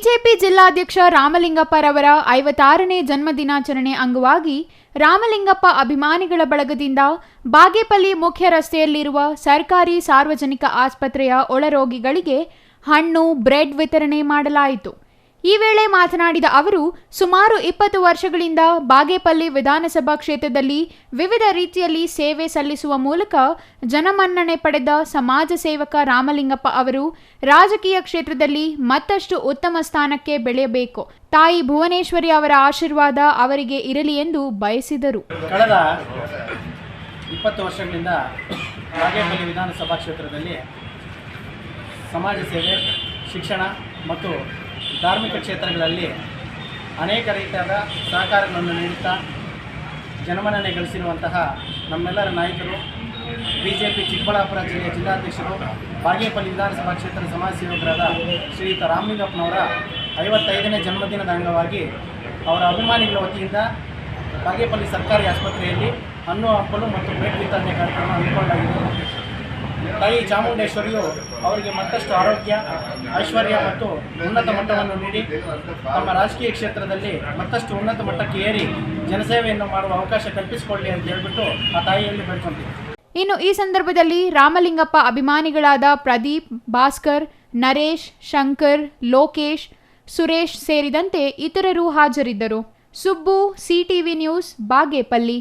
BJP ಜಿಲ್ಲಾಧ್ಯಕ್ಷ ರಾಮಲಿಂಗಪ್ಪರವರ 56ನೇ ಜನ್ಮದಿನಾಚರಣೆ ಅಂಗವಾಗಿ ರಾಮಲಿಂಗಪ್ಪ ಅಭಿಮಾನಿಗಳ ಬಳಗದಿಂದ ಬಾಗೇಪಲ್ಲಿ ಮುಖ್ಯ ರಸ್ತೆಯಲ್ಲಿರುವ ಸರ್ಕಾರಿ ಸಾರ್ವಜನಿಕ ಆಸ್ಪತ್ರೆಯ ಒಳರೋಗಿಗಳಿಗೆ ಹಣ್ಣು, ಬ್ರೆಡ್ ವಿತರಣೆ ಮಾಡಲಾಯಿತು. ಈ ವೇಳೆ ಮಾತನಾಡಿದ ಅವರು, ಸುಮಾರು 20 ವರ್ಷಗಳಿಂದ ಬಾಗೇಪಲ್ಲಿ ವಿಧಾನಸಭಾ ಕ್ಷೇತ್ರದಲ್ಲಿ ವಿವಿಧ ರೀತಿಯಲ್ಲಿ ಸೇವೆ ಸಲ್ಲಿಸುವ ಮೂಲಕ ಜನಮನ್ನಣೆ ಪಡೆದ ಸಮಾಜ ಸೇವಕ ರಾಮಲಿಂಗಪ್ಪ ಅವರು ರಾಜಕೀಯ ಕ್ಷೇತ್ರದಲ್ಲಿ ಮತ್ತಷ್ಟು ಉತ್ತಮ ಸ್ಥಾನಕ್ಕೆ ಬೆಳೆಯಬೇಕು. ತಾಯಿ ಭುವನೇಶ್ವರಿ ಅವರ ಆಶೀರ್ವಾದ ಅವರಿಗೆ ಇರಲಿ ಎಂದು ಬಯಸಿದರು. ಕಳೆದ 20 ವರ್ಷಗಳಿಂದ ಬಾಗೇಪಲ್ಲಿ ವಿಧಾನಸಭಾ ಕ್ಷೇತ್ರದಲ್ಲಿ ಸಮಾಜ ಸೇವೆ, ಶಿಕ್ಷಣ ಮತ್ತು ಧಾರ್ಮಿಕ ಕ್ಷೇತ್ರಗಳಲ್ಲಿ ಅನೇಕ ರೀತಿಯಾದ ಸಹಕಾರಗಳನ್ನು ನೀಡುತ್ತಾ ಜನಮನ್ನಣೆ ಗಳಿಸಿರುವಂತಹ ನಮ್ಮೆಲ್ಲರ ನಾಯಕರು, ಬಿಜೆಪಿ ಚಿಕ್ಕಬಳ್ಳಾಪುರ ಜಿಲ್ಲೆಯ ಜಿಲ್ಲಾಧ್ಯಕ್ಷರು, ಬಾಗೇಪಲ್ಲಿ ವಿಧಾನಸಭಾ ಕ್ಷೇತ್ರದ ಸಮಾಜ ಸೇವಕರಾದ ಶ್ರೀಯುತ ರಾಮಲಿಂಗಪ್ಪನವರ 55ನೇ ಜನ್ಮದಿನದ ಅಂಗವಾಗಿ ಅವರ ಅಭಿಮಾನಿಗಳ ವತಿಯಿಂದ ಬಾಗೇಪಲ್ಲಿ ಸರ್ಕಾರಿ ಆಸ್ಪತ್ರೆಯಲ್ಲಿ ಹಣ್ಣು, ಹಂಪಲು ಮತ್ತು ಬ್ರೆಡ್ ವಿತರಣೆ ಕಾರ್ಯಕ್ರಮ ಹಮ್ಮಿಕೊಳ್ಳಲಾಗಿದೆ. ತಾಯಿ ಚಾಮುಂಡೇಶ್ವರಿಯು ಅವರಿಗೆ ಮತ್ತಷ್ಟು ಆರೋಗ್ಯ, ಐಶ್ವರ್ಯ ಮತ್ತು ಉನ್ನತ ಮಟ್ಟವನ್ನು ನೀಡಿ ತಮ್ಮ ರಾಜಕೀಯ ಕ್ಷೇತ್ರದಲ್ಲಿ ಮತ್ತಷ್ಟು ಉನ್ನತ ಮಟ್ಟಕ್ಕೆ ಏರಿ ಜನಸೇವೆಯನ್ನು ಮಾಡುವ ಅವಕಾಶ ಕಲ್ಪಿಸಿಕೊಳ್ಳಿ ಅಂತ ಹೇಳಿಬಿಟ್ಟು ಆ ತಾಯಿಯಲ್ಲಿ ಬೇಡ್ಕೊಂತೀವಿ. ಇನ್ನು ಈ ಸಂದರ್ಭದಲ್ಲಿ ರಾಮಲಿಂಗಪ್ಪ ಅಭಿಮಾನಿಗಳಾದ ಪ್ರದೀಪ್, ಭಾಸ್ಕರ್, ನರೇಶ್, ಶಂಕರ್, ಲೋಕೇಶ್, ಸುರೇಶ್ ಸೇರಿದಂತೆ ಇತರರು ಹಾಜರಿದ್ದರು. Subbu, CTV news, Bagepalli.